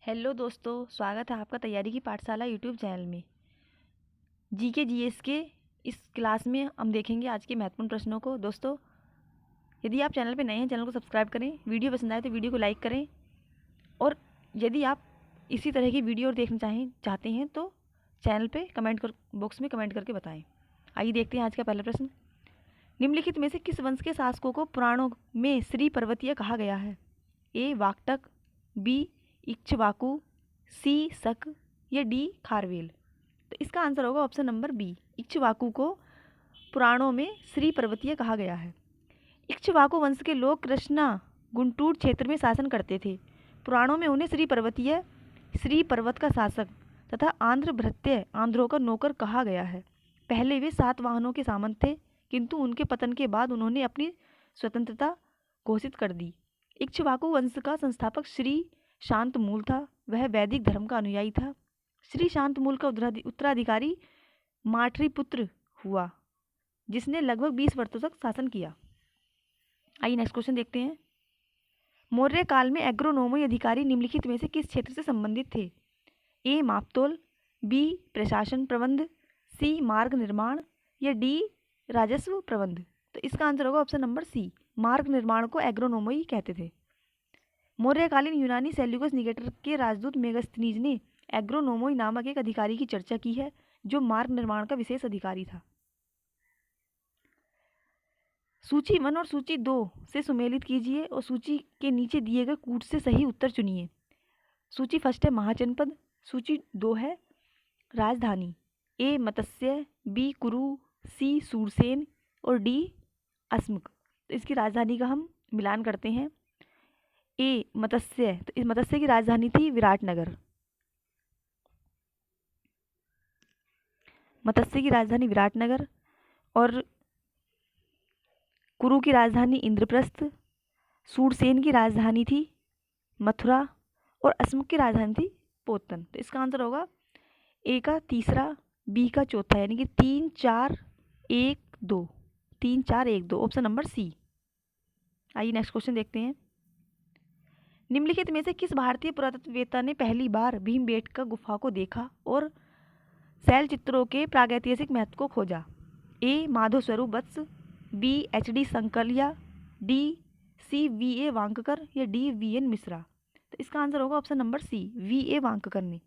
Hello दोस्तों, स्वागत है आपका तैयारी की पाठशाला यूट्यूब चैनल में। जीके जीएस के इस क्लास में हम देखेंगे आज के महत्वपूर्ण प्रश्नों को। दोस्तों, यदि आप चैनल पर नए हैं, चैनल को सब्सक्राइब करें, वीडियो पसंद आए तो वीडियो को लाइक करें, और यदि आप इसी तरह की वीडियो देखना चाहते हैं तो चैनल पे बॉक्स में कमेंट करके बताएं। आइए देखते हैं आज का पहला प्रश्न। निम्नलिखित में से किस वंश के शासकों को पुराणों में श्री पर्वतीय कहा गया है? ए वाकटक, बी इक्ष्वाकु, सी शक या डी खारवेल। तो इसका आंसर होगा ऑप्शन नंबर बी, इक्ष्वाकु को पुराणों में श्री पर्वतीय कहा गया है। इक्ष्वाकु वंश के लोग कृष्णा गुंटूर क्षेत्र में शासन करते थे। पुराणों में उन्हें श्री पर्वत का शासक तथा आंध्र भृत्य आंध्रों का नौकर कहा गया है। पहले वे सातवाहनों के सामंत थे, किंतु उनके पतन के बाद उन्होंने अपनी स्वतंत्रता घोषित कर दी। इक्ष्वाकु वंश का संस्थापक श्री शांतमूल था। वह वैदिक धर्म का अनुयायी था। श्री शांतमूल का उत्तराधिकारी माठरीपुत्र हुआ, जिसने लगभग 20 वर्षों तक शासन किया। आइए नेक्स्ट क्वेश्चन देखते हैं। मौर्य काल में एग्रोनोमी अधिकारी निम्नलिखित में से किस क्षेत्र से संबंधित थे? ए मापतोल, बी प्रशासन प्रबंध, सी मार्ग निर्माण या डी राजस्व प्रबंध। तो इसका आंसर होगा ऑप्शन नंबर सी, मार्ग निर्माण को एग्रोनोमी कहते थे। मौर्यकालीन यूनानी सेल्यूकस निकेटर के राजदूत मेगास्थनीज ने एग्रोनोमी नामक एक अधिकारी की चर्चा की है, जो मार्ग निर्माण का विशेष अधिकारी था। सूची 1 और सूची 2 से सुमेलित कीजिए और सूची के नीचे दिए गए कूट से सही उत्तर चुनिए। सूची फर्स्ट है महाजनपद, सूची 2 है राजधानी। ए मत्स्य, बी कुरु, सी सूरसेन और डी अस्मक। तो इसकी राजधानी का हम मिलान करते हैं। ए मत्स्य, तो इस मत्स्य की राजधानी थी विराटनगर। मत्स्य की राजधानी विराटनगर। और कुरु की राजधानी इंद्रप्रस्थ, सूरसेन की राजधानी थी मथुरा और अस्मक की राजधानी थी पोतन। तो इसका आंसर होगा ए का तीसरा, बी का चौथा, यानी कि 3 4 1 2, 3 4 1 2, ऑप्शन नंबर सी। आइए नेक्स्ट क्वेश्चन देखते हैं। निम्नलिखित में से किस भारतीय पुरातत्ववेत्ता ने पहली बार भीमबेटका गुफा को देखा और शैल चित्रों के प्रागैतिहासिक महत्व को खोजा? A Madhav Swarup Vats, B H D Sankalia, D C V A Wakankar या डी वी एन मिश्रा। तो इसका आंसर होगा option number C, V A Wakankar ने।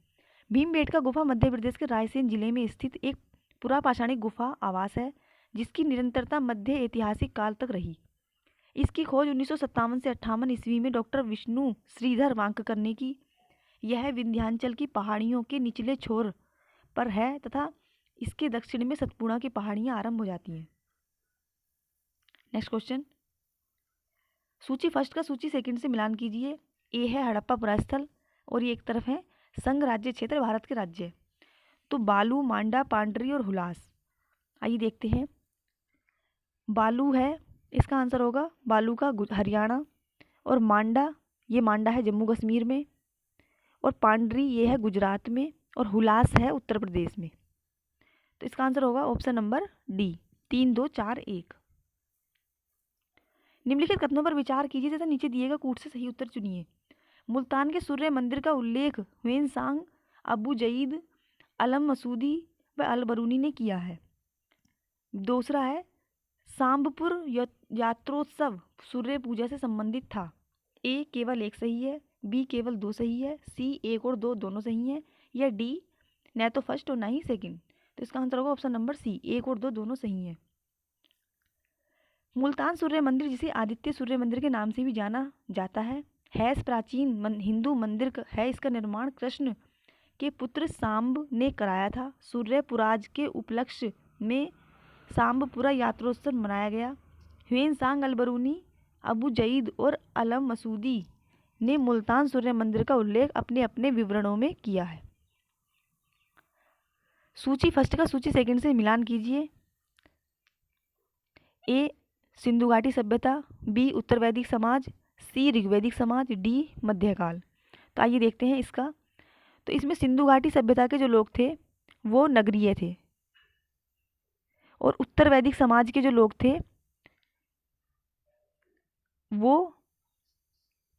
भीमबेटका गुफा मध्य प्रदेश के रायसेन जिले में स्थित एक पुरापाषाणिक गुफा आवास है, जिसकी निरंतरता मध्य ऐतिहासिक काल तक रही। इसकी खोज 1957 से 58 ईस्वी में डॉक्टर विष्णु श्रीधर वांककर ने की। यह विंध्याचल की पहाड़ियों के निचले छोर पर है तथा इसके दक्षिण में सतपुड़ा की पहाड़ियां आरंभ हो जाती हैं। Next question. सूची फर्स्ट का सूची सेकंड से मिलान कीजिए। ए है हड़प्पा पुरास्थल और ये एक तरफ है संघ राज्य क्षेत्र, भारत के राज्य। तो बालू, मांडा, पांडरी और हुलास। आइए देखते हैं। बालू है, इसका आंसर होगा बालू का हरियाणा। और मांडा, ये मांडा है जम्मू कश्मीर में। और पांडरी ये है गुजरात में। और हुलास है उत्तर प्रदेश में। तो इसका आंसर होगा ऑप्शन नंबर डी, 3 2 4 1। निम्नलिखित कथनों पर विचार कीजिए तथा नीचे दिए गए कूट से सही उत्तर चुनिए। मुल्तान के सूर्य मंदिर का उल्लेख ह्वेनसांग, अबू जईद, अलम मसूदी व अल बरूनी ने किया है। दूसरा है सांबपुर यात्रोत्सव सूर्य पूजा से संबंधित था। ए केवल एक सही है, बी केवल 2 सही है, सी 1 और 2 दोनों सही हैं, या डी न तो फर्स्ट और ना ही सेकंड। तो इसका आंसर होगा ऑप्शन नंबर सी, 1 और 2 दोनों सही हैं। मुल्तान सूर्य मंदिर, जिसे आदित्य सूर्य मंदिर के नाम से भी जाना जाता है प्राचीन हिंदू मंदिर है। इसका निर्माण कृष्ण के पुत्र सांब ने कराया था। सूर्यपुराज के उपलक्ष्य में सांबपुरा यात्रोत्सव मनाया गया। ह्वेनसांग, अलबरूनी, अबू जईद और अलम मसूदी ने मुल्तान सूर्य मंदिर का उल्लेख अपने अपने विवरणों में किया है। सूची फर्स्ट का सूची सेकंड से मिलान कीजिए। ए सिंधु घाटी सभ्यता, बी उत्तर वैदिक समाज, सी ऋग्वैदिक समाज, डी मध्यकाल। तो आइए देखते हैं इसका। तो इसमें सिंधु घाटी सभ्यता के जो लोग थे वो नगरीय थे, और उत्तर वैदिक समाज के जो लोग थे वो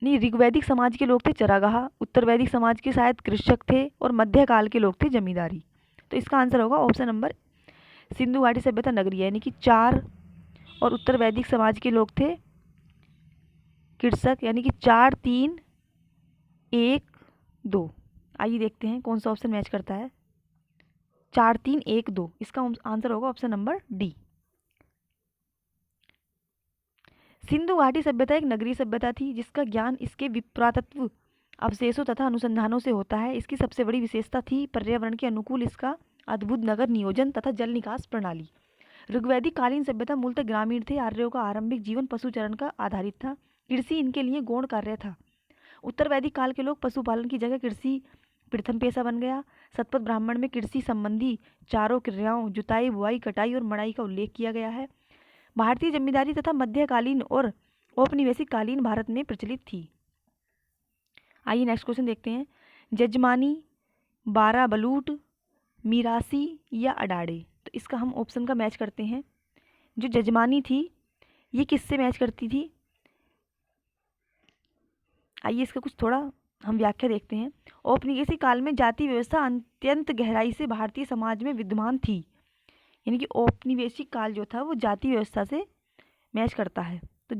नहीं, ऋग्वैदिक समाज के लोग थे चरागाह, उत्तर वैदिक समाज के शायद कृषक थे और मध्यकाल के लोग थे जमींदारी। तो इसका आंसर होगा ऑप्शन नंबर सिंधु घाटी सभ्यता नगरीय, यानी कि 4, और उत्तर वैदिक समाज के लोग थे कृषक, यानी कि 4 3 1 2। आइए देखते हैं कौन सा ऑप्शन मैच करता है। 4 3 1 2, इसका आंसर होगा ऑप्शन नंबर डी। सिंधु घाटी सभ्यता एक नगरीय सभ्यता थी जिसका ज्ञान इसके पुरातत्व अवशेषों तथा अनुसंधानों से होता है। इसकी सबसे बड़ी विशेषता थी पर्यावरण के अनुकूल इसका अद्भुत नगर नियोजन तथा जल निकास प्रणाली। ऋग्वैदिक कालीन सभ्यता मूलतः ग्रामीण थे। आर्यों का आरंभिक जीवन पशुचरण का आधारित था। कृषि इनके लिए गौण कार्य था। उत्तर वैदिक काल के लोग पशुपालन की जगह कृषि प्रथम पेशा बन गया। शतपथ ब्राह्मण में कृषि संबंधी चारों क्रियाओं जुताई, बुआई, कटाई और मड़ाई का उल्लेख किया गया है। भारतीय जमींदारी तथा मध्यकालीन और औपनिवेशिक कालीन भारत में प्रचलित थी। आइए नेक्स्ट क्वेश्चन देखते हैं। जजमानी, 12 बलूट, मीरासी या अडाड़े। तो इसका हम ऑप्शन का मैच करते हैं। जो जजमानी थी ये किससे मैच करती थी? आइए इसका कुछ थोड़ा हम व्याख्या देखते हैं। औपनिवेशिक काल में जाति व्यवस्था अत्यंत गहराई से भारतीय समाज में विद्यमान थी, यानी कि औपनिवेशिक काल जो था वो जाति व्यवस्था से मैच करता है। तो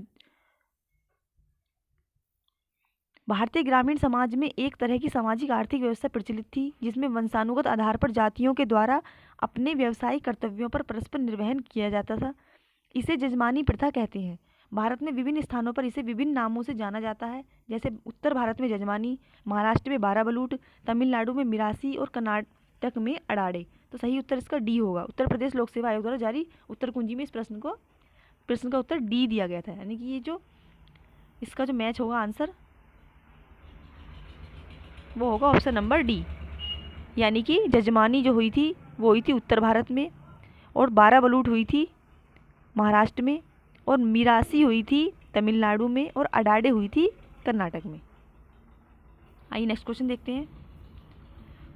भारतीय ग्रामीण समाज में एक तरह की सामाजिक आर्थिक व्यवस्था प्रचलित थी जिसमें वंशानुगत आधार पर जातियों के द्वारा अपने व्यावसायिक कर्तव्यों पर परस्पर निर्वहन किया जाता था। इसे जजमानी प्रथा कहते हैं। भारत में विभिन्न स्थानों पर इसे विभिन्न नामों से जाना जाता है, जैसे उत्तर भारत में जजमानी, महाराष्ट्र में 12 बलूट, तमिलनाडु में मिरासी और कर्नाटक में अडाड़े। तो सही उत्तर इसका डी होगा। उत्तर प्रदेश लोक सेवा आयोग द्वारा जारी उत्तर कुंजी में इस प्रश्न का उत्तर डी दिया गया था, यानी कि ये जो इसका जो मैच होगा आंसर वो होगा ऑप्शन नंबर डी। यानी कि जजमानी जो हुई थी वो हुई थी उत्तर भारत में, और 12 बलूट हुई थी महाराष्ट्र में, और मिरासी हुई थी तमिलनाडु में, और अडाड़े हुई थी कर्नाटक में। आइए नेक्स्ट क्वेश्चन देखते हैं।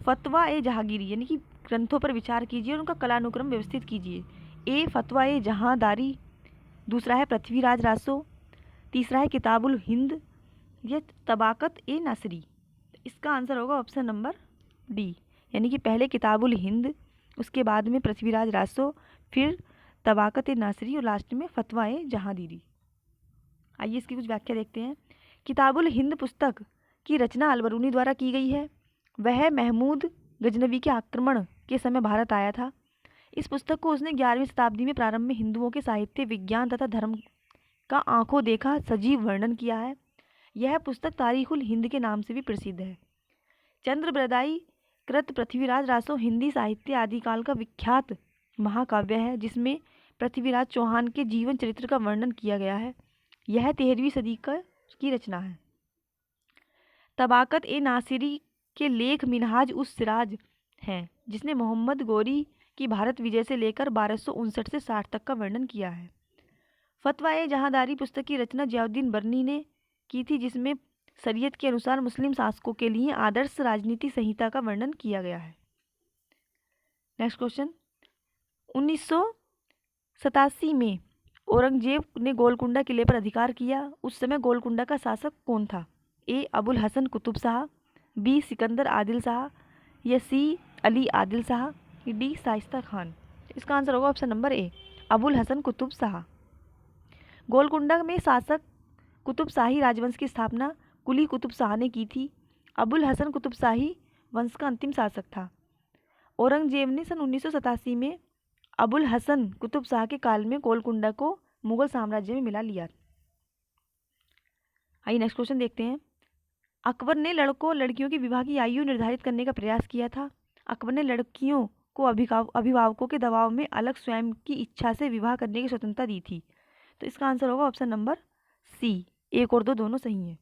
फतवा ए जहांगीरी, यानी कि ग्रंथों पर विचार कीजिए और उनका कलानुक्रम व्यवस्थित कीजिए। ए फतवा ए जहांदारी, दूसरा है पृथ्वीराज रासो, तीसरा है किताबुल हिंद, या तबाकत ए नासरी। इसका आंसर होगा ऑप्शन नंबर डी, यानी कि पहले किताबुल हिंद, उसके बाद में पृथ्वीराज रासो, फिर तबाकत ए नासरी और लास्ट में फतवा ए जहांगीरी। आइए इसकी कुछ व्याख्या देखते हैं। किताबुल हिंद पुस्तक की रचना अलबरूनी द्वारा की गई है। वह महमूद गजनवी के आक्रमण के समय भारत आया था। इस पुस्तक को उसने 11वीं शताब्दी में प्रारंभ में हिंदुओं के साहित्य, विज्ञान तथा धर्म का आंखों देखा सजीव वर्णन किया है। यह पुस्तक तारीखुल हिंद के नाम से भी प्रसिद्ध है। चंद्रबृदाई कृत पृथ्वीराज रासो हिंदी साहित्य आदिकाल का विख्यात महाकाव्य है जिसमें पृथ्वीराज चौहान के जीवन चरित्र का वर्णन किया गया है। यह 13वीं सदी की रचना है। तबाकत ए नासिरी के लेख मिनहाज उस सिराज हैं जिसने मोहम्मद गोरी की भारत विजय से लेकर 1259 से 60 तक का वर्णन किया है। फतवा ए जहांदारी पुस्तक की रचना जियाउद्दीन बर्नी ने की थी जिसमें शरीयत के अनुसार मुस्लिम शासकों के लिए आदर्श राजनीति संहिता का वर्णन किया गया है। Next question. 1987 में औरंगजेब ने गोलकुंडा किले पर अधिकार किया। उस समय गोलकुंडा का शासक कौन था? ए अबुल हसन कुतुब शाह, बी सिकंदर आदिल शाह, या सी अली आदिल शाह, डी शाइस्ता खान। इसका आंसर होगा option number A, Abul Hasan Qutub Shah. Golconda में शासक कुतुब शाही राजवंश की स्थापना कुली कुतुब शाह ने की थी। अबुल हसन कुतुब शाही वंश का अंतिम शासक था। औरंगजेब ने सन 1987 में अबुल हसन कुतुब शाह के काल में गोलकुंडा को मुगल साम्राज्य में मिला लिया। आइए नेक्स्ट क्वेश्चन देखते हैं। अकबर ने लड़कों लड़कियों की विवाह की आयु निर्धारित करने का प्रयास किया था। अकबर ने लड़कियों को अभिभावकों के दबाव में अलग स्वयं की इच्छा से विवाह करने की स्वतंत्रता दी थी। तो इसका आंसर होगा ऑप्शन नंबर सी, 1 और 2 दोनों सही हैं।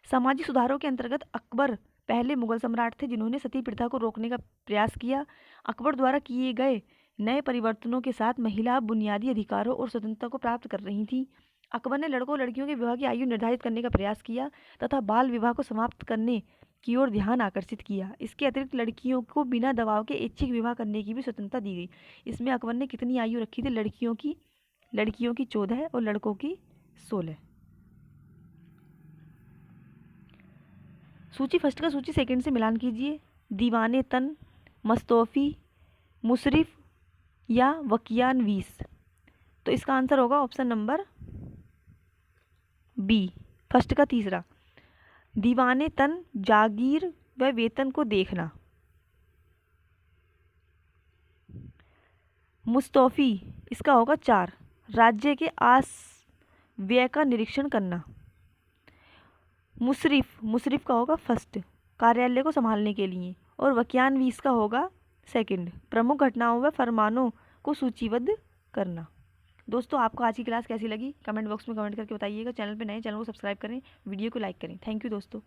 सामाजिक सुधारों के अंतर्गत अकबर पहले मुगल सम्राट थे जिन्होंने सती प्रथा को रोकने का प्रयास किया। अकबर द्वारा किए गए नए परिवर्तनों के साथ महिला बुनियादी अधिकारों और स्वतंत्रता को प्राप्त कर रही थी। अकबर ने लड़कों लड़कियों के विवाह की आयु निर्धारित करने का प्रयास किया तथा बाल विवाह को समाप्त करने की ओर ध्यान आकर्षित किया। इसके अतिरिक्त लड़कियों को बिना दबाव के ऐच्छिक विवाह करने की भी स्वतंत्रता दी गई। इसमें अकबर ने कितनी आयु रखी थी? लड़कियों की 14 और लड़कों की 16। सूची फर्स्ट का सूची सेकंड से मिलान कीजिए। दीवाने तन, मुस्तौफ़ी, मुशरिफ या वकियानवीस। तो इसका आंसर होगा ऑप्शन नंबर बी, फर्स्ट का तीसरा। दीवाने तन जागीर व वेतन को देखना। मुस्तौफ़ी इसका होगा 4, राज्य के आस व्यय का निरीक्षण करना। मुशरिफ का होगा फर्स्ट, कार्यालय को संभालने के लिए। और वकियानवीस का होगा सेकंड, प्रमुख घटनाओं व फरमानों को सूचीबद्ध करना। दोस्तों, आपको आज की क्लास कैसी लगी कमेंट बॉक्स में कमेंट करके बताइएगा। चैनल पे नए, चैनल को सब्सक्राइब करें, वीडियो को लाइक करें। थैंक यू दोस्तों।